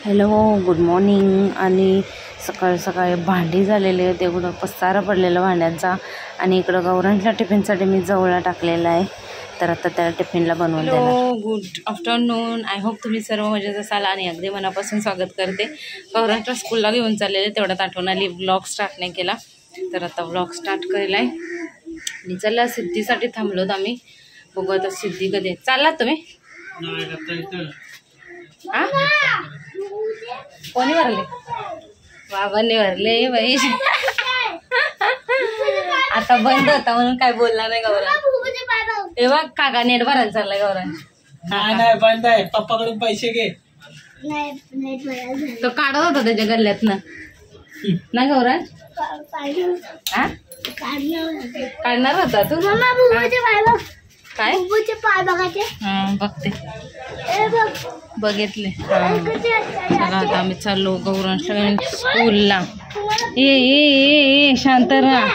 Hello, good morning. आणि सकाळी सकाळी भांडी झालेली आहे, तेवढं पसारा पडलेला भांड्यांचा. आणि इकडं गौरांच्या टिफिनसाठी मी जवळा टाकलेला आहे, तर आता त्याला टिफिनला बनवून देणार. Hello, good afternoon. I hope तुम्ही सर्व मजेत असाल आणि अगदी मनापासून स्वागत करते. गौरांच्या स्कूलला घेऊन चाललेले, तेवढ्यात आठवण आली व्लॉग स्टार्ट नाही केला, तर आता व्लॉग स्टार्ट केला आहे. आणि चला, सिद्धीसाठी थांबलोत आम्ही. बघू आता सिद्धी कधी चाललात तुम्ही. कोणी भरले? बाबांनी भरले बाई. आता बंद होता म्हणून काय बोलला नाही गौरा. हे बघ, काका नेट भरायला चाललाय गौरा. नाही बंद आहे, पप्पाकडून पैसे घे. तो काढत होता त्याच्या गल्ल्यातनं ना गौरा. काढणार होता तू. काय बघते बघितले. चला आता आम्ही चाललो गौरांच्या स्कूलला. ये शांत राहा.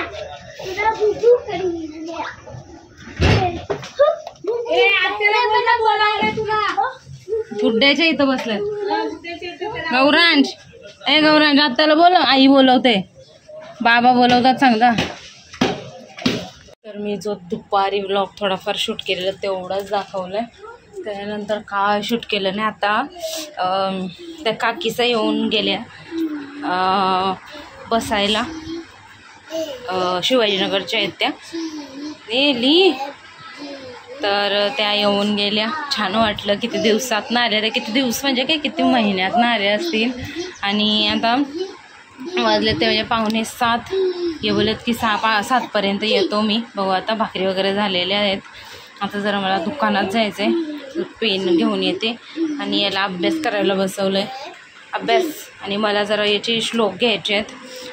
गुड्ड्याच्या इथं बसल्यात. गौरांश, ए गौरांश, आत्याला बोलव. आई बोलवते, बाबा बोलवतात, सांगा. तर मी जो दुपारी व्लॉग थोडाफार शूट केलेला तेवढंच दाखवलं आहे. त्यानंतर काय शूट केलं नाही. आता त्या काकीसा येऊन गेल्या बसायला. शिवाजीनगरच्या आहेत त्या. ली तर त्या येऊन गेल्या. छान वाटलं. किती दिवसात ना आल्या. किती दिवस म्हणजे काय, किती महिन्यात ना आल्या असतील. आणि आता वाजले ते म्हणजे 6:45. हे बोलत की 7:पर्यंत येतो मी. बघू आता, भाकरी वगैरे झालेल्या आहेत. आता जरा मला दुकानात जायचं आहे, पेन घेऊन येते. आणि याला अभ्यास करायला बसवलं आहे. अभ्यास आणि मला जरा याचे श्लोक घ्यायचे आहेत,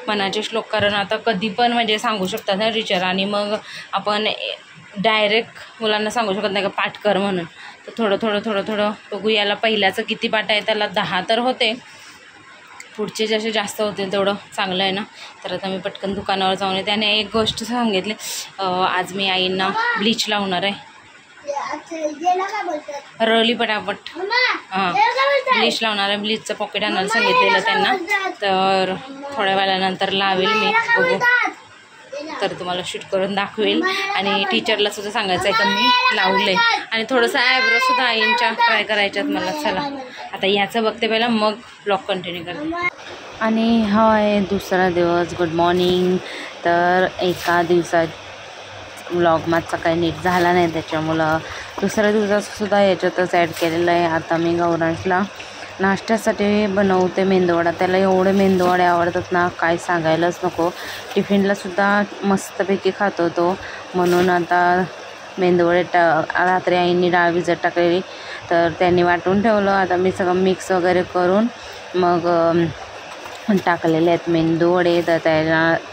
मनाचे श्लोक. कारण आता कधी पण म्हणजे सांगू शकतात ना टीचर, आणि मग आपण डायरेक्ट मुलांना सांगू शकत नाही का पाठ कर म्हणून. तर थोडं बघू. याला पहिल्याचं किती पाठ आहे, त्याला 10 तर होते. पुढचे जसे जास्त होतील तेवढं चांगलं आहे ना. तर आता मी पटकन दुकानावर जाऊन येते. आणि एक गोष्ट सांगितली, आज मी आईंना ब्लीच लावणार आहे. रवली पटापट. हां, ब्लीच लावणार आहे. ब्लीचचं पॉकेट आणायला सांगितलेलं त्यांना. तर थोड्या वेळानंतर लावेल मी. बघू, तर तुम्हाला शूट करून दाखवेल. आणि टीचरला सुद्धा सांगायचं आहे का मी लावलं आहे. आणि थोडंसं आयब्रोसुद्धा आईंच्या ट्राय करायच्यात मला. चला आता याचं बघते पहिला, मग ब्लॉग कंटिन्यू करते. आणि हा आहे दुसरा दिवस. Good morning. तर एका दिवसात व्लॉग माझा काही नीट झाला नाही, त्याच्यामुळं दुसऱ्या दिवसातसुद्धा याच्यातच ॲड केलेलं आहे. आता मी गौरांशला नाश्त्यासाठी बनवते मेंदूवडा. त्याला एवढे मेंदूवडे आवडतात ना, काय सांगायलाच नको. टिफिनलासुद्धा मस्तपैकी खातो तो. म्हणून आता मेंदूवडे रात्री आईंनी डाळ भिजत टाकलेली, तर त्यांनी वाटून ठेवलं. आता मी सगळं मिक्स वगैरे करून मग टाकलेले आहेत मेंदूवडे. तर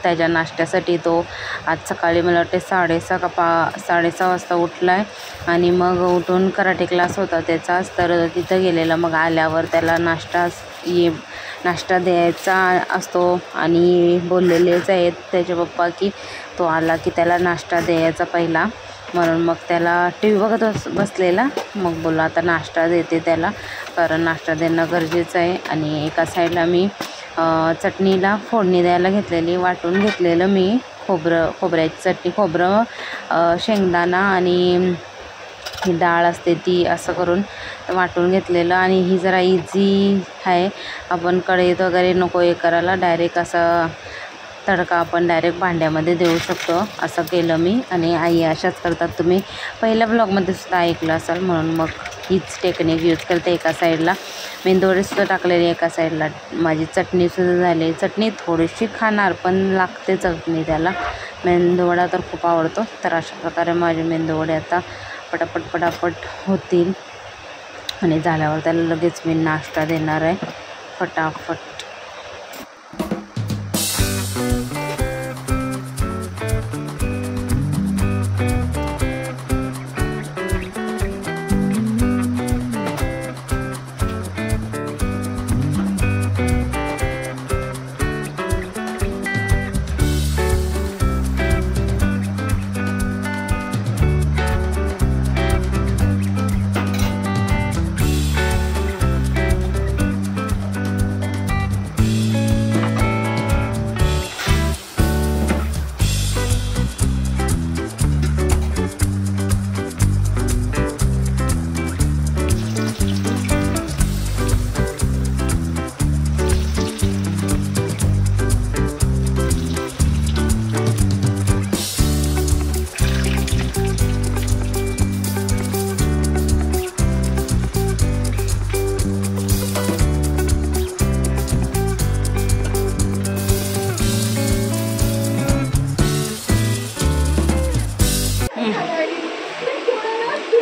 त्याच्या नाश्त्यासाठी तो आज सकाळी मला वाटते 6:30 वाजता उठला आहे. आणि मग उठून कराटे क्लास होता त्याचाच, तर तिथं गेलेला. मग आल्यावर त्याला नाश्ता द्यायचा असतो. आणि बोललेलेच आहेत त्याचे पप्पा की तो आला की त्याला नाश्ता द्यायचा पहिला. म्हणून मग त्याला टी व्ही बघत बसलेला. मग बोलला आता नाश्ता देते त्याला, कारण नाश्ता देणं गरजेचं आहे. आणि एका साईडला मी चटणीला फोडणी द्यायला घेतलेली. वाटून घेतलेलं मी खोबऱ्याची चटणी, खोबरं, शेंगदाणा आणि ही डाळ असते ती, असं करून वाटून घेतलेलं. आणि ही जरा इझी आहे. आपण कढईत वगैरे नको हे करायला, डायरेक्ट असं तडका आपण डायरेक्ट भांड्यामध्ये देऊ शकतो. असं केलं मी. आणि आई अशाच करतात, तुम्ही पहिल्या ब्लॉगमध्ये सुद्धा ऐकलं असाल. म्हणून मग हीच टेक्निक यूज करते. एका साईडला मेंदूवडेसुद्धा टाकलेली, एका साईडला माझी चटणीसुद्धा झाली. चटणी थोडीशी खाणार, पण लागते चटणी त्याला. मेंदूवडा तर खूप आवडतो. तर अशा प्रकारे माझे मेंदूवडे आता पटापट होतील. आणि झाल्यावर त्याला लगेच मी नाश्ता देणार आहे फटाफट.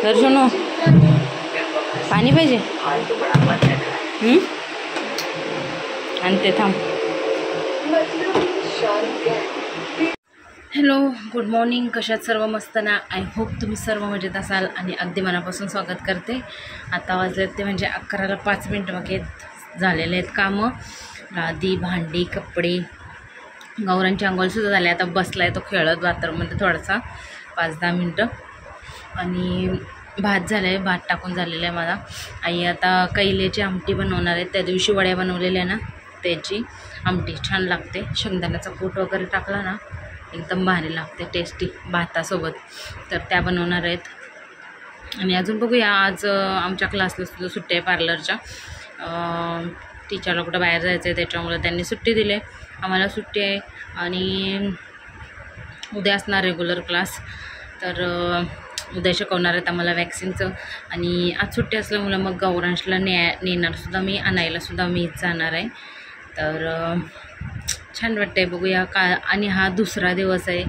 दर्शनो पाणी पाहिजे आणि ते थांब. Hello, good morning. कशात सर्व मस्त ना? आय होप तुम्ही सर्व मजेत असाल आणि अगदी मनापासून स्वागत करते. आता वाजलेत ते म्हणजे 11ला 5 मिनटं बाकी झालेले आहेत कामं. आधी भांडी, कपडे, गौरांची आंघोळसुद्धा झाली. आता बसला आहे तो खेळत बाथरूममध्ये थोडासा 5-10 मिनटं. आणि भात झालं आहे, भात टाकून झालेलं आहे मला. आई आता कैल्याची आमटी बनवणार आहे. त्या दिवशी वड्या बनवलेल्या ना, त्याची आमटी छान लागते. शेंगदाण्याचा कूट वगैरे टाकला ना एकदम भारी लागते, टेस्टी भातासोबत. तर त्या बनवणार आहेत. आणि अजून बघूया, आज आमच्या क्लासला सुद्धा सुट्टी आहे पार्लरच्या. टीचरला कुठं बाहेर जायचं आहे त्याच्यामुळे त्यांनी सुट्टी दिली आहे. आम्हाला सुट्टी आहे आणि उद्या असणार रेग्युलर क्लास. तर उद्या शिकवणार आहेत आम्हाला वॅक्सिनचं. आणि आज सुट्टी असल्यामुळे मग गौरांशला नेणारसुद्धा मी, आणायलासुद्धा मीच जाणार आहे. तर छान वाटतं आहे. बघूया काल, आणि हा दुसरा दिवस आहे.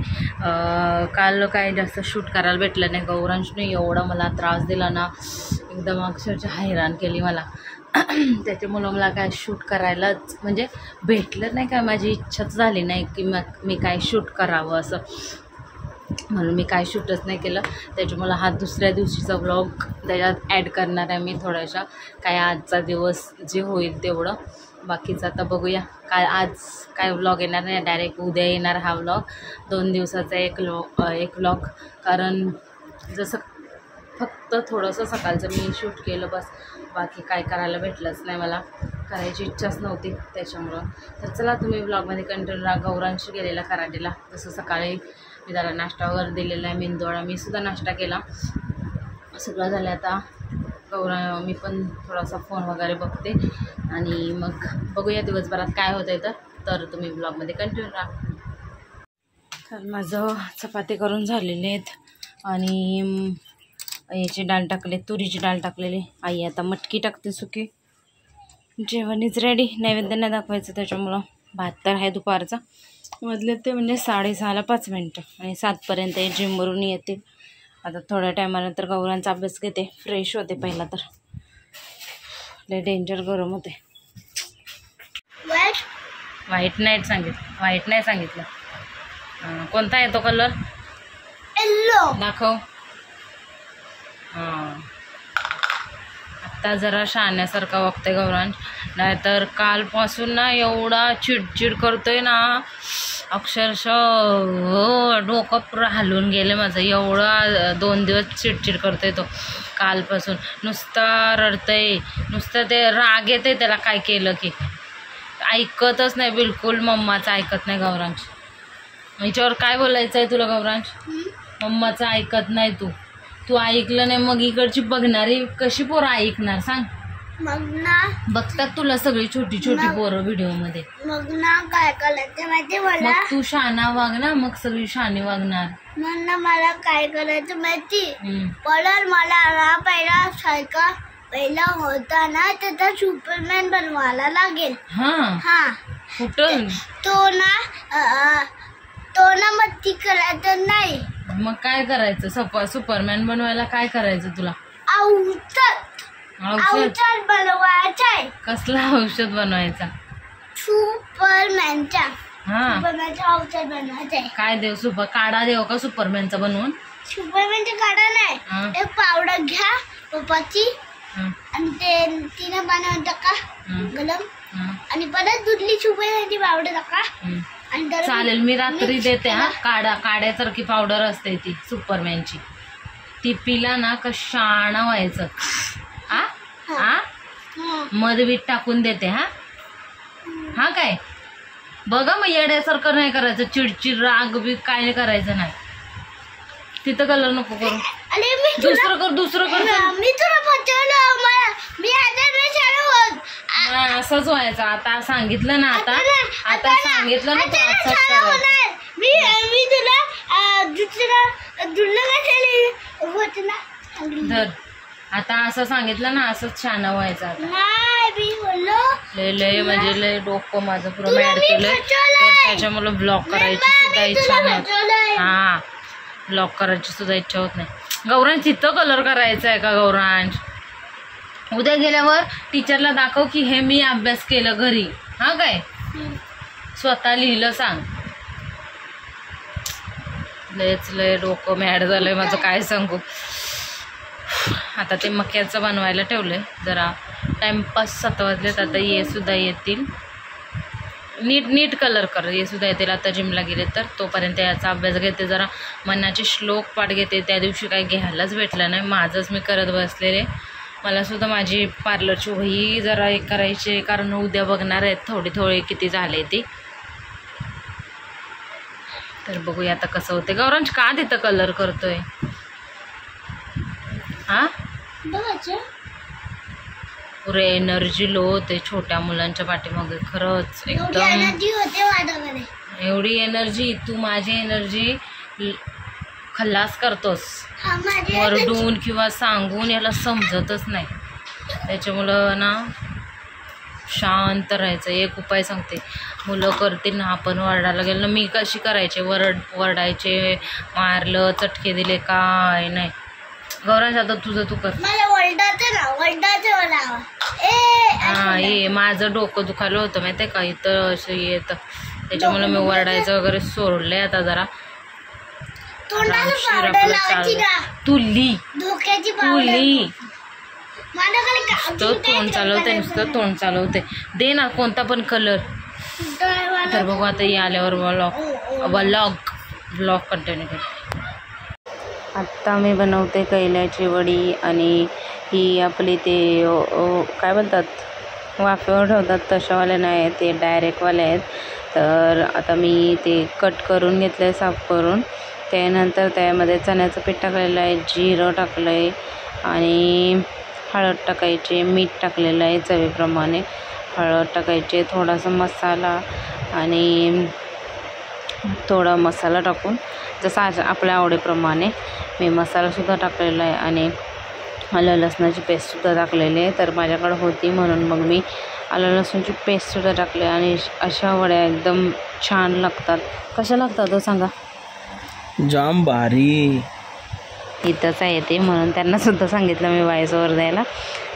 काल काय जास्त शूट करायला भेटलं नाही. गौरांशने एवढा मला त्रास दिला ना, एकदम अक्षरशः हैराण केली मला. त्याच्यामुळं मला काय शूट करायलाच म्हणजे भेटलं नाही. काय माझी इच्छाच झाली नाही की मी काय शूट करावं असं, म्हणून मी काय शूटच नाही केलं. त्याच्यामुळं हा दुसऱ्या दिवशीचा व्लॉग त्याच्यात ॲड करणार आहे मी थोड्याशा. काय आजचा दिवस जे होईल तेवढं, बाकीचं आता बघूया. आज काय व्लॉग येणार नाही, डायरेक्ट उद्या येणार हा व्लॉग. 2 दिवसाचा एक व्लॉग. कारण जसं फक्त थोडंसं सकाळचं मी शूट केलं बस, बाकी काय करायला भेटलंच नाही. मला करायची इच्छाच नव्हती त्याच्यामुळं. तर चला, तुम्ही व्लॉगमध्ये कंटिन्यू राहा. गौरांशी गेलेला कराटेला. जसं सकाळी मी त्याला नाश्ता वगैरे दिलेला आहे, मेंदोळा. मी सुद्धा नाश्ता केला, सगळं झालं. आता मी पण थोडासा फोन वगैरे बघते आणि मग बघूया दिवसभरात काय होतं आहे. तर तुम्ही ब्लॉगमध्ये कंटिन्यू राहा. तर माझं चपाती करून झालेले आहेत आणि याची डाळ टाकले, तुरीची डाळ टाकलेली. आई आता मटकी टाकते सुकी. जेवण इज रेडी. नैवेद्यांना दाखवायचं त्याच्यामुळं. भात तर आहे दुपारचा. मधले ते म्हणजे 6:30ला 5 मिनटं आणि 7पर्यंत जिमवरून येतील. आता थोड्या टायमानंतर गौरांचा अभ्यास घेते, फ्रेश होते. पहिला तर लय डेंजर गरम होते. व्हाईट नाही सांगितलं. कोणता येतो कलर? येल्लो दाखव. आत्ता जरा शहाण्यासारखा वागते गौरांश. नाहीतर कालपासून ना एवढा चिडचिड करतोय ना, अक्षरशः डोकं पुरं हलवून गेलं माझं. एवढा 2 दिवस चिडचिड करतोय तो. कालपासून नुसता रडतंय, नुसतं ते राग येते त्याला. काय केलं की ऐकतच नाही बिलकुल. मम्माचं ऐकत नाही गौरांश. याच्यावर काय बोलायचं आहे तुला गौरांश? मम्माचं ऐकत नाही तू ऐकलं नाही मग इकडची बघणारी कशी पोरं ऐकणार सांग? मग ना बघतात तुला सगळी छोटी पोरं व्हिडिओमध्ये. मग ना काय करायचं माहिती मला? मग तू शहाणा वाग ना, मग सगळी शहाणी वागणार. मग ना मला काय करायचं माहिती? परत मला ना पहिला होता ना त्याचा सुपरमॅन बनवायला लागेल. हा कुठं? तो ना मग ती करायचं नाही. मग काय करायचं? सुपरमॅन बनवायला काय करायचं तुला? औषध बनवायचं. कसला औषध बनवायचा? सुपरमॅनचा. सुपरमॅनचा औषध बनवायचं. काय देव? काढा देव का सुपरमॅनचा बनवून? सुपरमॅनचा काढा नाही, एक पावडर घ्या पप्पाची आणि ते तिने बनवून टाका गरम आणि परत दुधली सुपरमॅनची पावडर टाका. चालेल, मी रात्री देते. काड्यासारखी पावडर असते ती सुपरमॅनची. ती पिला ना का शाणा व्हायचं. मधवीत टाकून देते. हा काय बघा, मग येड्यासारखं नाही करायचं. चिडचिड राग बी काय नाही करायचं नाही. तिथं कलर नको करू. दुसरं कर. मी तुला असंच व्हायचं. आता सांगितलं ना, आता सांगितलं ना तू असंच मी तुला धर. आता असं सांगितलं ना, असंच छान व्हायचं. आता लय म्हणजे लय डोकं माझं पुरं मॅड केलंय. त्याच्यामुळे ब्लॉक करायची सुद्धा इच्छा नाही. ब्लॉक करायची सुद्धा इच्छा होत नाही. गौरांश तिथं कलर करायचा आहे का गौरांश? उद्या गेल्यावर टीचरला दाखव की हे मी अभ्यास केलं घरी. हा काय स्वतः लिहिलं सांग. लयच लय डोकं मॅड झालंय माझं, काय सांगू. आता ते मक्याचं बनवायला ठेवलंय. जरा टाइमपास 7 वाजलेत. आता ये सुद्धा येतील. नीट कलर कर. ये सुद्धा येतील आता जिमला गेले तर. तोपर्यंत याचा अभ्यास घेते. जरा मनाचे श्लोक पाठ घेते. त्या दिवशी काही घ्यायलाच भेटलं नाही. माझंच मी करत बसलेले. मला सुद्धा माझी पार्लरची वही जरा एक करायची, कारण उद्या बघणार आहेत थोडी किती झाले ती. तर बघूया आता कसं होते. गौरांश का तिथं कलर करतोय? हा पुरे एनर्जी लो होते छोट्या मुलांच्या पाठीमागे. खरंच एकदम एवढी एनर्जी. तू माझी एनर्जी खल्लास करतोस वरडून किंवा सांगून. याला समजतच नाही. त्याच्यामुळं ना शांत राहायचं. एक उपाय सांगते, मुलं करतील ना आपण वरडायला गेलं ना. मी कशी करायचे, वरडायचे, मारलं, चटके दिले, काय नाही. गौरांश आता तुझं तू कर. हा ये माझं डोकं दुखायला होतं माहिती आहे का इथं असं येतं. त्याच्यामुळे मी वरडायचं वगैरे सोडलंय आता. जरा तू ली तोंड चालवते, नुसतं तोंड चालवते. दे ना कोणता पण कलर. तर बघू आता ये आल्यावर ब्लॉग कंटिन्यू कर. आत्ता मी बनवते कैल्याची वडी. आणि ही आपली ते काय बोलतात वाफेवर ठेवतात तशावाले नाही आहेत, ते डायरेक्टवाले आहेत. तर आता मी ते कट करून घेतले साफ करून. त्यानंतर त्यामध्ये चण्याचं पीठ टाकलेलं आहे, जिरं टाकलं आहे आणि हळद टाकायची, मीठ टाकलेलं आहे चवीप्रमाणे. हळद टाकायचे, थोडासा मसाला आणि थोडा मसाला टाकून जसा आपल्या आवडीप्रमाणे मी मसालासुद्धा टाकलेला आहे. आणि आलं लसणाची पेस्टसुद्धा टाकलेली आहे. तर माझ्याकडे होती म्हणून मग मी आलं लसूणची पेस्टसुद्धा टाकली. आणि अशा वड्या एकदम छान लागतात. कशा लागतात हो सांगा? जाम भारी. इथंच आहे ते म्हणून त्यांनासुद्धा सांगितलं मी व्हॉइसओव्हर द्यायला.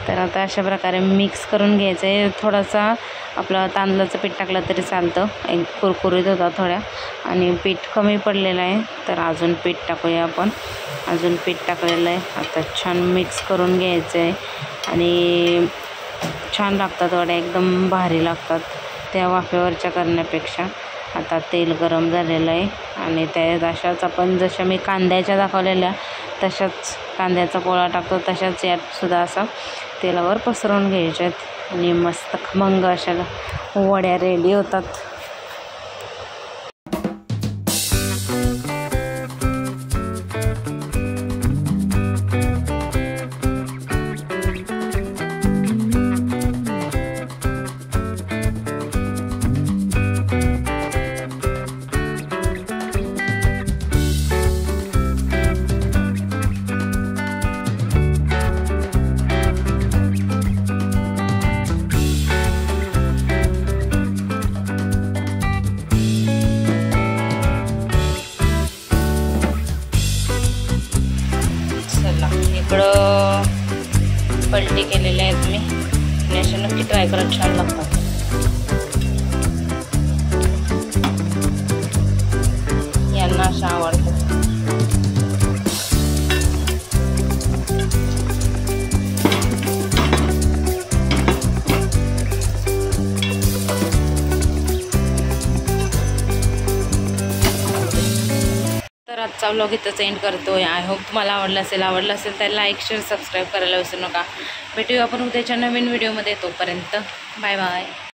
तर आता अशा प्रकारे मिक्स करून घ्यायचं आहे. थोडासा आपलं तांदळाचं पीठ टाकलं तरी चालतं. एक कुरकुरीत होता थोड्या. आणि पीठ कमी पडलेलं आहे तर अजून पीठ टाकूया आपण. अजून पीठ टाकलेलं आहे. आता छान मिक्स करून घ्यायचं आहे. आणि छान लागतात वड्या, एकदम भारी लागतात त्या वाफेवरच्या करण्यापेक्षा. आता तेल गरम झालेलं आहे आणि त्यात अशाच आपण जशा मी कांद्याच्या दाखवलेल्या तशाच कांद्याचा पोळा टाकतो तशाच यातसुद्धा असा तेलावर पसरवून घ्यायच्यात. आणि मस्त खमंग अशा वड्या रेडी होतात. इकडं पलटी केलेल्या आहेत मी. आणि अशा नक्की ट्राय करा, छान लागतात. यांना अशा आवडतात. तर आजचा व्लॉग इथंच एंड करतो. आय होप तुम्हाला आवडला असेल तर लाईक शेअर सबस्क्राईब करायला विसरू नका. भेटूया आपण उद्याच्या नवीन व्हिडिओमध्ये. तोपर्यंत बाय बाय.